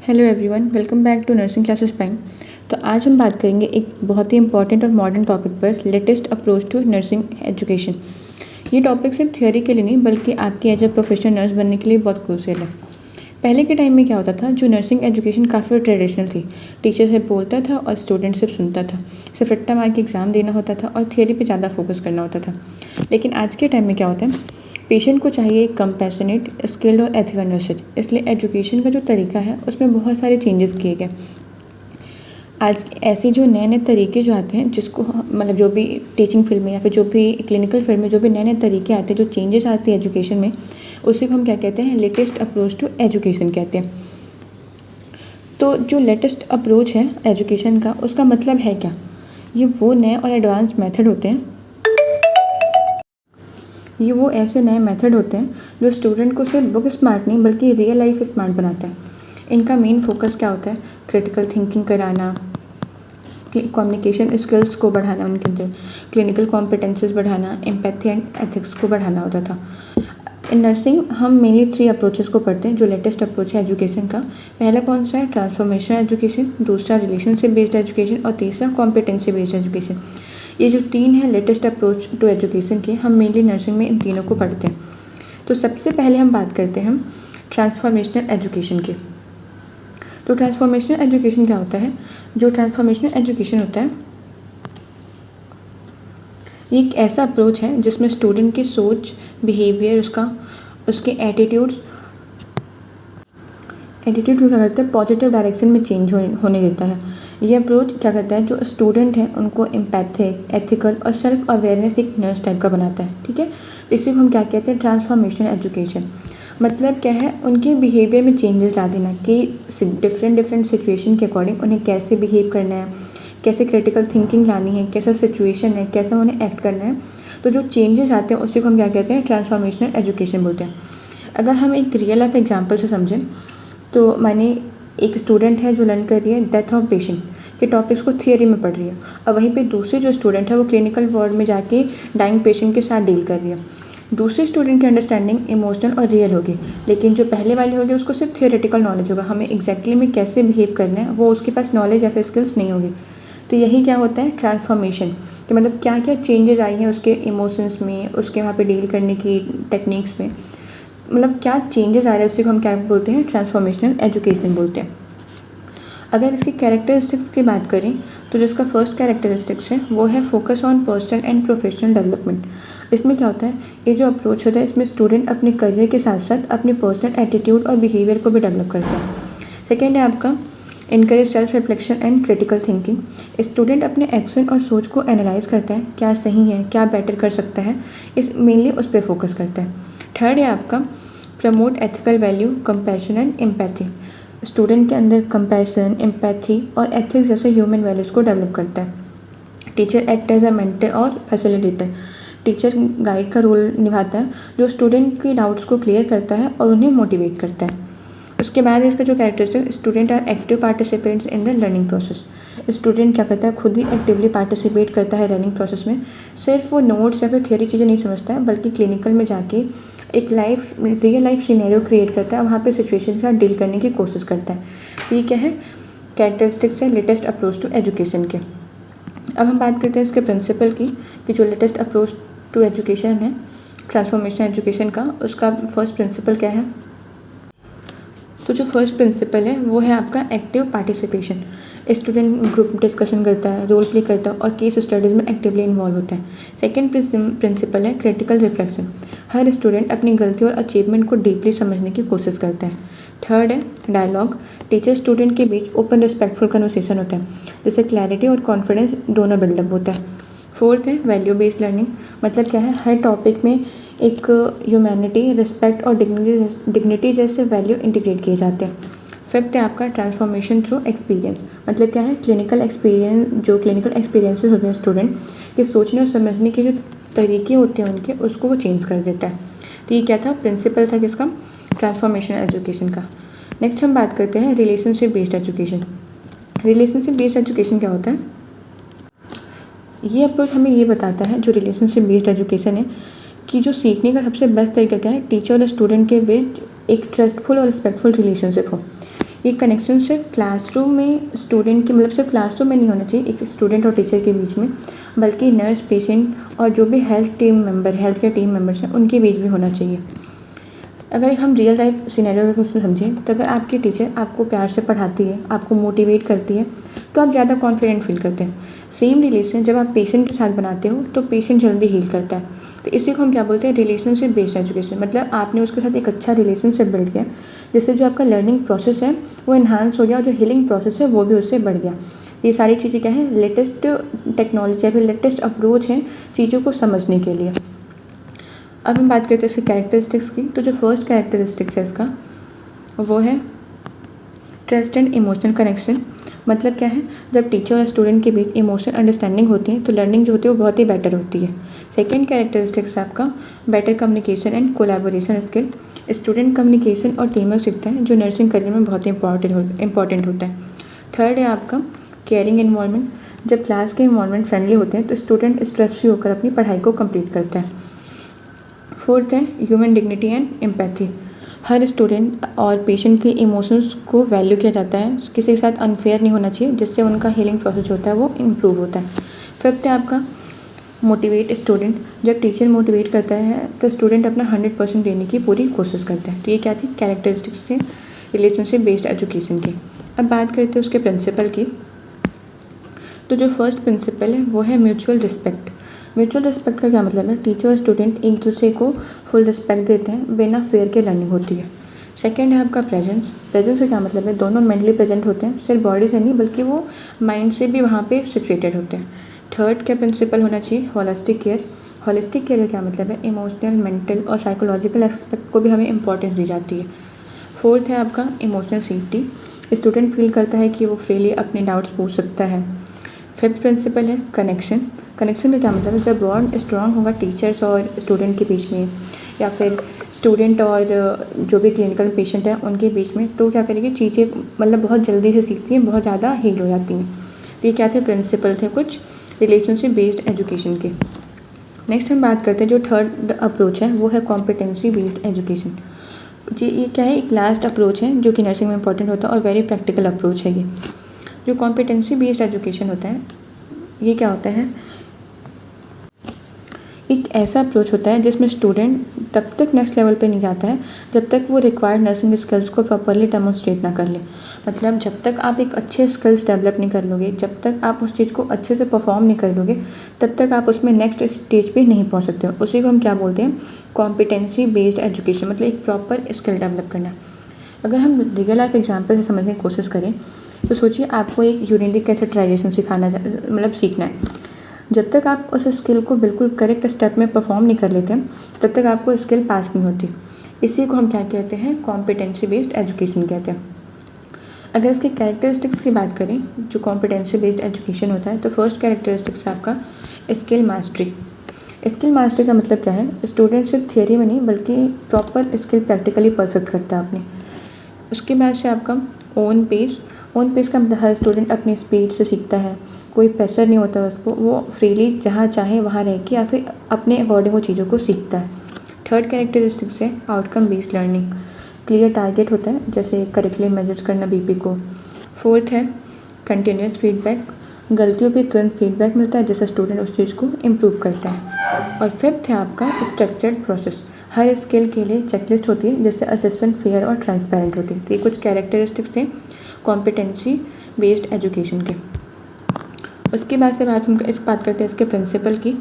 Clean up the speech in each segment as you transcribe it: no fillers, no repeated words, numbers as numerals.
Hello everyone, welcome back to nursing classes prime. तो आज हम बात करेंगे एक बहुत ही इंपॉर्टेंट और मॉडर्न टॉपिक पर, latest approach to nursing education. ये टॉपिक सिर्फ थियोरी के लिए नहीं बल्कि आपकी एज ए प्रोफेशनल नर्स बनने के लिए बहुत क्रूशियल है। पहले के टाइम में क्या होता था, जो नर्सिंग एजुकेशन काफ़ी ट्रेडिशनल थी। टीचर सिर्फ बोलता था और स्टूडेंट सिर्फ सुनता था। सिर्फ रट्टा मार के एग्ज़ाम देना होता था और थियोरी पे ज़्यादा फोकस करना होता था। लेकिन आज के टाइम में क्या होता है, पेशेंट को चाहिए कंपैशनेट, स्किल्ड और एथिकल नर्सिंग। इसलिए एजुकेशन का जो तरीका है उसमें बहुत सारे चेंजेस किए गए। आज ऐसे जो नए नए तरीके जो आते हैं, जिसको मतलब जो भी टीचिंग फील्ड में या फिर जो भी क्लिनिकल फील्ड में जो भी नए नए तरीके आते हैं, जो चेंजेस आते हैं एजुकेशन में, उसी को हम क्या कहते हैं, लेटेस्ट अप्रोच टू एजुकेशन कहते हैं। तो जो लेटेस्ट अप्रोच है एजुकेशन का, उसका मतलब है क्या? ये वो नए और एडवांस मेथड होते हैं, ये वो ऐसे नए मेथड होते हैं जो स्टूडेंट को सिर्फ बुक स्मार्ट नहीं बल्कि रियल लाइफ स्मार्ट बनाता है। इनका मेन फोकस क्या होता है? क्रिटिकल थिंकिंग कराना, कम्युनिकेशन स्किल्स को बढ़ाना, उनके अंदर क्लिनिकल कॉम्पिटेंसेस बढ़ाना, एम्पैथी एंड एथिक्स को बढ़ाना होता था। इन नर्सिंग हम मेनली 3 अप्रोचेस को पढ़ते हैं जो लेटेस्ट अप्रोच है एजुकेशन का। पहला कौन सा है? ट्रांसफॉर्मेशनल एजुकेशन, दूसरा रिलेशनशिप बेस्ड एजुकेशन और तीसरा कॉम्पिटेंसी बेस्ड एजुकेशन। ये जो 3 है लेटेस्ट अप्रोच टू एजुकेशन के, हम मेनली नर्सिंग में इन तीनों को पढ़ते हैं। तो सबसे पहले हम बात करते हैं ट्रांसफॉर्मेशनल एजुकेशन की। तो ट्रांसफॉर्मेशनल एजुकेशन क्या होता है? जो ट्रांसफॉर्मेशनल एजुकेशन होता है, ये एक ऐसा अप्रोच है जिसमें स्टूडेंट की सोच, बिहेवियर, उसके एटीट्यूड को क्या करता है, पॉजिटिव डायरेक्शन में चेंज होने देता है। ये अप्रोच क्या करता है, जो स्टूडेंट है उनको एम्पैथिक, एथिकल और सेल्फ अवेयरनेस एक नर्स टाइप का बनाता है। ठीक है, इसी को हम क्या कहते हैं, ट्रांसफॉर्मेशनल एजुकेशन। मतलब क्या है, उनके बिहेवियर में चेंजेस ला देना कि डिफरेंट सिचुएशन के अकॉर्डिंग उन्हें कैसे बिहेव करना है, कैसे क्रिटिकल थिंकिंग लानी है, कैसा सिचुएशन है, कैसा उन्हें एक्ट करना है। तो जो चेंजेस आते हैं उसी को हम क्या कहते हैं, ट्रांसफॉर्मेशनल एजुकेशन बोलते हैं। अगर हम एक रियल लाइफ एग्जाम्पल से समझें तो मैंने एक स्टूडेंट है जो लर्न कर रही है डेथ ऑफ पेशेंट के टॉपिक्स को थियोरी में पढ़ रही है, और वहीं पे दूसरी जो स्टूडेंट है वो क्लिनिकल वार्ड में जाके डाइंग पेशेंट के साथ डील कर रही है। दूसरे स्टूडेंट की अंडरस्टैंडिंग इमोशनल और रियल होगी, लेकिन जो पहले वाली होगी उसको सिर्फ थियोरेटिकल नॉलेज होगा, हमें एग्जैक्टली में कैसे बिहेव करना है वो उसके पास नॉलेज या फिर स्किल्स नहीं होगी। तो यही क्या होता है, ट्रांसफॉर्मेशन, कि मतलब क्या क्या चेंजेस आई हैं उसके इमोशंस में, उसके वहाँ पे डील करने की टेक्निक्स में, मतलब क्या चेंजेस आ रहे हैं, उसी को हम क्या बोलते हैं, ट्रांसफॉर्मेशनल एजुकेशन बोलते हैं। अगर इसकी कैरेक्टरिस्टिक्स की बात करें तो जो इसका फर्स्ट कैरेक्टरिस्टिक्स है वो है focus on personal and professional development. इसमें क्या होता है, ये जो अप्रोच होता है इसमें स्टूडेंट अपने करियर के साथ साथ अपने पर्सनल एटीट्यूड और बिहेवियर को भी डेवलप करता है। सेकेंड है आपका encourage self reflection and critical thinking. Student अपने एक्शन और सोच को एनालाइज करता है, क्या सही है, क्या बेटर कर सकता है, इस मेनली उस पर फोकस करता है। थर्ड है आपका promote ethical value, compassion and empathy. Student के अंदर कंपैशन, एम्पैथी और एथिक्स जैसे ह्यूमन वैल्यूज़ को डेवलप करता है। Teacher act as a mentor और फैसिलिटेटर। टीचर गाइड का रोल निभाता है जो स्टूडेंट की डाउट्स को क्लियर करता है और उन्हें मोटिवेट करता है। उसके बाद इसका जो characteristic, student are active participants in the learning process. Student क्या करता है, खुद ही एक्टिवली पार्टिसिपेट करता है लर्निंग प्रोसेस में। सिर्फ वो नोट्स या फिर थियोरी चीज़ें नहीं समझता है बल्कि क्लिनिकल में जाके एक रियल लाइफ सिनेरियो क्रिएट करता है, वहाँ पे सिचुएशन के साथ डील करने की कोशिश करता है। तो ये क्या है, कैरेक्टरिस्टिक्स है लेटेस्ट अप्रोच टू एजुकेशन के। अब हम बात करते हैं इसके प्रिंसिपल की, कि जो लेटेस्ट अप्रोच टू एजुकेशन है ट्रांसफॉर्मेशनल एजुकेशन का, उसका फर्स्ट प्रिंसिपल क्या है। तो जो फर्स्ट प्रिंसिपल है वो है आपका active participation. Student group discussion करता है, रोल प्ले करता है और केस स्टडीज़ में एक्टिवली इन्वॉल्व होता है। सेकेंड प्रिंसिपल है क्रिटिकल रिफ्लेक्शन। हर स्टूडेंट अपनी गलती और अचीवमेंट को डीपली समझने की कोशिश करता है। थर्ड है डायलॉग। टीचर स्टूडेंट के बीच ओपन रिस्पेक्टफुल कन्वर्सेशन होता है, जिससे क्लैरिटी और कॉन्फिडेंस दोनों बिल्डअप होता है। फोर्थ है वैल्यू बेस्ड लर्निंग। मतलब क्या है, हर टॉपिक में एक ह्यूमैनिटी, रिस्पेक्ट और डिग्निटी जैसे वैल्यू इंटीग्रेट किए जाते हैं। फिफ्थ है आपका ट्रांसफॉर्मेशन थ्रू एक्सपीरियंस। मतलब क्या है, क्लिनिकल एक्सपीरियंसेस होते हैं स्टूडेंट के सोचने और समझने के जो तरीके होते हैं उनके, उसको वो चेंज कर देता है। तो ये क्या था, प्रिंसिपल था किसका, ट्रांसफॉर्मेशन एजुकेशन का। नेक्स्ट हम बात करते हैं relationship based education. Relationship based education क्या होता है, ये अप्रोच हमें ये बताता है, जो रिलेशनशिप बेस्ड एजुकेशन है, कि जो सीखने का सबसे बेस्ट तरीका क्या है, टीचर और स्टूडेंट के बीच एक ट्रस्टफुल और रिस्पेक्टफुल रिलेशनशिप हो। ये कनेक्शन सिर्फ क्लासरूम में स्टूडेंट के मतलब सिर्फ क्लासरूम में नहीं होना चाहिए एक स्टूडेंट और टीचर के बीच में, बल्कि नर्स, पेशेंट और जो भी हेल्थ केयर टीम मेंबर्स हैं उनके बीच भी होना चाहिए। अगर हम रियल लाइफ सिनेरियो को समझें तो अगर आपकी टीचर आपको प्यार से पढ़ाती है, आपको मोटिवेट करती है, तो आप ज़्यादा कॉन्फिडेंट फील करते हैं। सेम रिलेशन जब आप पेशेंट के साथ बनाते हो तो पेशेंट जल्दी हील करता है। तो इसी को हम क्या बोलते हैं, रिलेशनशिप बेस्ड एजुकेशन। मतलब आपने उसके साथ एक अच्छा रिलेशनशिप बिल्ड किया, जिससे जो आपका लर्निंग प्रोसेस है वो इन्हांस हो गया और जो हीलिंग प्रोसेस है वो भी उससे बढ़ गया। ये सारी चीज़ें क्या है, लेटेस्ट टेक्नोलॉजी या फिर लेटेस्ट अप्रोच है चीज़ों को समझने के लिए। अब हम बात करते हैं इसकी कैरेक्टरिस्टिक्स की। तो जो फर्स्ट कैरेक्टरिस्टिक्स है इसका वो है ट्रस्ट एंड इमोशनल कनेक्शन। मतलब क्या है, जब टीचर और स्टूडेंट के बीच इमोशनल अंडरस्टैंडिंग होती है तो लर्निंग जो होती है वो बहुत ही बेटर होती है। सेकेंड कैरेक्टरिस्टिक्स है आपका better communication and collaboration skill. Student communication और टीम वर्क सीखता है जो नर्सिंग करियर में बहुत ही इंपॉर्टेंट होता है। थर्ड है आपका केयरिंग इन्वॉल्वमेंट। जब क्लास के इन्वॉल्वमेंट फ्रेंडली होते हैं तो स्टूडेंट स्ट्रेस फ्री होकर अपनी पढ़ाई को कंप्लीट करता है। फोर्थ है human dignity and empathy. Her student और पेशेंट के इमोशंस को वैल्यू किया जाता है, किसी के साथ अनफेयर नहीं होना चाहिए, जिससे उनका हीलिंग प्रोसेस होता है वो इम्प्रूव होता है। फिफ्थ है आपका मोटिवेट स्टूडेंट। जब टीचर मोटिवेट करता है तो स्टूडेंट अपना 100% देने की पूरी कोशिश करता है। तो ये क्या थी, कैरेक्टरिस्टिक्स थे रिलेशनशिप बेस्ड एजुकेशन की। अब बात करते हैं उसके प्रिंसिपल की। तो जो फर्स्ट प्रिंसिपल है वो है म्यूचुअल रिस्पेक्ट। म्यूचुअल रिस्पेक्ट का क्या मतलब है, टीचर और स्टूडेंट एक दूसरे को फुल रिस्पेक्ट देते हैं, बिना फेयर के लर्निंग होती है। सेकंड है आपका प्रेजेंस। प्रेजेंस का क्या मतलब है, दोनों मेंटली प्रेजेंट होते हैं, सिर्फ बॉडी से नहीं बल्कि वो माइंड से भी वहाँ पे सिचुएटेड होते हैं। थर्ड का प्रिंसिपल होना चाहिए होलिस्टिक केयर। होलिस्टिक केयर का क्या मतलब है, इमोशनल, मेंटल और साइकोलॉजिकल एस्पेक्ट को भी हमें इंपॉर्टेंस दी जाती है। फोर्थ है आपका इमोशनल सेफ्टी। स्टूडेंट फील करता है कि वो फ्रीली अपने डाउट्स पूछ सकता है। फिफ्थ प्रिंसिपल है कनेक्शन। कनेक्शन का क्या मतलब है, जब बॉन्ड स्ट्रांग होगा टीचर्स और स्टूडेंट के बीच में, या फिर स्टूडेंट और जो भी क्लिनिकल पेशेंट है उनके बीच में, तो क्या करेगी चीज़ें मतलब बहुत जल्दी से सीखती हैं, बहुत ज़्यादा हील हो जाती हैं। तो ये क्या थे, प्रिंसिपल थे कुछ रिलेशनशिप बेस्ड एजुकेशन के। नेक्स्ट हम बात करते हैं जो थर्ड अप्रोच है वो है कॉम्पिटेंसी बेस्ड एजुकेशन। जी ये क्या है, एक लास्ट अप्रोच है जो कि नर्सिंग में इंपॉर्टेंट होता है और वेरी प्रैक्टिकल अप्रोच है ये। जो कॉम्पिटेंसी बेस्ड एजुकेशन होता है ये क्या होता है, एक ऐसा अप्रोच होता है जिसमें स्टूडेंट तब तक नेक्स्ट लेवल पे नहीं जाता है जब तक वो रिक्वायर्ड नर्सिंग स्किल्स को प्रॉपरली डेमोन्स्ट्रेट ना कर ले। मतलब जब तक आप एक अच्छे स्किल्स डेवलप नहीं कर लोगे, जब तक आप उस चीज़ को अच्छे से परफॉर्म नहीं कर लोगे, तब तक आप उसमें नेक्स्ट स्टेज पे नहीं पहुंच सकते हो। उसी को हम क्या बोलते हैं, कॉम्पिटेंसी बेस्ड एजुकेशन, मतलब एक प्रॉपर स्किल डेवलप करना। अगर हम रियल लाइफ एग्जाम्पल से समझने की कोशिश करें तो सोचिए आपको एक यूरिनरी कैथेटराइजेशन मतलब सीखना है। जब तक आप उस स्किल को बिल्कुल करेक्ट स्टेप में परफॉर्म नहीं कर लेते तब तक आपको स्किल पास नहीं होती। इसी को हम क्या कहते हैं, कॉम्पिटेंसी बेस्ड एजुकेशन कहते हैं। अगर इसके कैरेक्टरिस्टिक्स की बात करें जो कॉम्पिटेंसी बेस्ड एजुकेशन होता है, तो फर्स्ट कैरेक्टरिस्टिक्स है आपका स्किल मास्टरी। स्किल मास्टरी का मतलब क्या है, स्टूडेंट सिर्फ थियरी में नहीं बल्कि प्रॉपर स्किल प्रैक्टिकली परफेक्ट करता है अपने। उसके बाद से आपका ओन पेस का मतलब हर स्टूडेंट अपनी स्पीड से सीखता है, कोई प्रेशर नहीं होता उसको, वो फ्रीली जहाँ चाहे वहाँ रह के या फिर अपने अकॉर्डिंग वो चीज़ों को सीखता है। थर्ड कैरेक्टरिस्टिक्स है outcome based learning. Clear target होता है, जैसे करेक्टली मेजर्स करना बीपी को। फोर्थ है कंटिन्यूस फीडबैक। गलतियों पे तुरंत फीडबैक मिलता है जिससे स्टूडेंट उस चीज़ को इम्प्रूव करता है। और फिफ्थ है आपका स्ट्रक्चर्ड प्रोसेस। हर स्किल के लिए चेकलिस्ट होती है जिससे असेसमेंट फेयर और ट्रांसपेरेंट होती है। तो ये कुछ कैरेक्टरिस्टिक्स थे कॉम्पिटेंसी बेस्ड एजुकेशन के। उसके बाद से हम इस बात करते हैं इसके प्रिंसिपल की।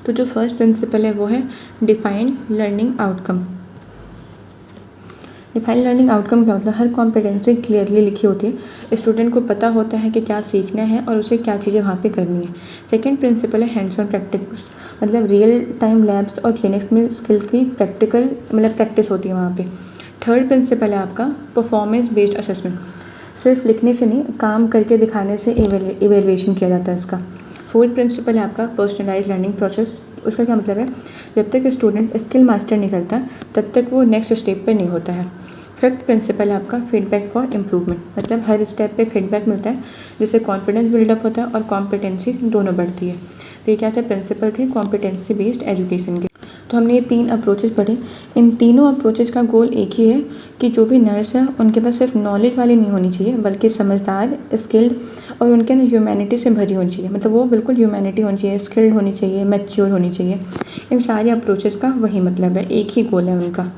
तो जो फर्स्ट प्रिंसिपल है वो है define learning outcome. Define learning outcome क्या होता है, हर कॉम्पिटेंसी क्लियरली लिखी होती है, स्टूडेंट को पता होता है कि क्या सीखना है और उसे क्या चीज़ें वहाँ पे करनी है। सेकंड प्रिंसिपल है हैंड्स ऑन प्रैक्टिस, मतलब रियल टाइम लैब्स और क्लिनिक्स में स्किल्स की प्रैक्टिस होती है वहाँ पे। थर्ड प्रिंसिपल है आपका परफॉर्मेंस बेस्ड असेसमेंट, सिर्फ लिखने से नहीं काम करके दिखाने से इवेल्युएशन किया जाता है इसका। फोर्थ प्रिंसिपल है आपका पर्सनलाइज लर्निंग प्रोसेस। उसका क्या मतलब है, जब तक स्टूडेंट स्किल मास्टर नहीं करता तब तक वो नेक्स्ट स्टेप पे नहीं होता है। फिफ्थ प्रिंसिपल है आपका फीडबैक फॉर इम्प्रूवमेंट, मतलब हर स्टेप पे फीडबैक मिलता है जिससे कॉन्फिडेंस बिल्डअप होता है और कॉम्पिटेंसी दोनों बढ़ती है। तो ये क्या थे, प्रिंसिपल थे कॉम्पिटेंसी बेस्ड एजुकेशन के। तो हमने ये 3 अप्रोचेस पढ़े। इन तीनों अप्रोचेस का गोल एक ही है कि जो भी नर्स है उनके पास सिर्फ नॉलेज वाली नहीं होनी चाहिए, बल्कि समझदार, स्किल्ड और उनके अंदर ह्यूमैनिटी से भरी होनी चाहिए। मतलब वो बिल्कुल ह्यूमैनिटी होनी चाहिए, स्किल्ड होनी चाहिए, मैच्योर होनी चाहिए। इन सारे अप्रोचेस का वही मतलब है, एक ही गोल है उनका।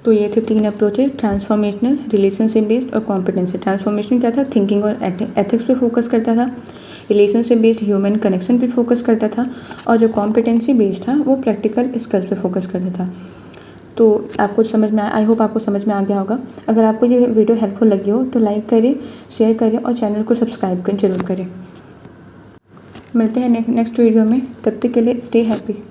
तो ये थे 3 अप्रोचेस, ट्रांसफॉर्मेशनल, रिलेशनशिप बेस्ड और कॉम्पिटेंसी। ट्रांसफॉर्मेशन क्या था, थिंकिंग और एथिक्स पे फोकस करता था। रिलेशनशिप बेस्ड ह्यूमन कनेक्शन पे फोकस करता था। और जो कॉम्पिटेंसी बेस्ड था वो प्रैक्टिकल स्किल्स पे फोकस करता था। तो आपको समझ में आया, आई होप आपको समझ में आ गया होगा। अगर आपको ये वीडियो हेल्पफुल लगी हो तो लाइक करें, शेयर करें और चैनल को सब्सक्राइब जरूर करें। मिलते हैं नेक्स्ट वीडियो में, तब तक के लिए स्टे हैप्पी।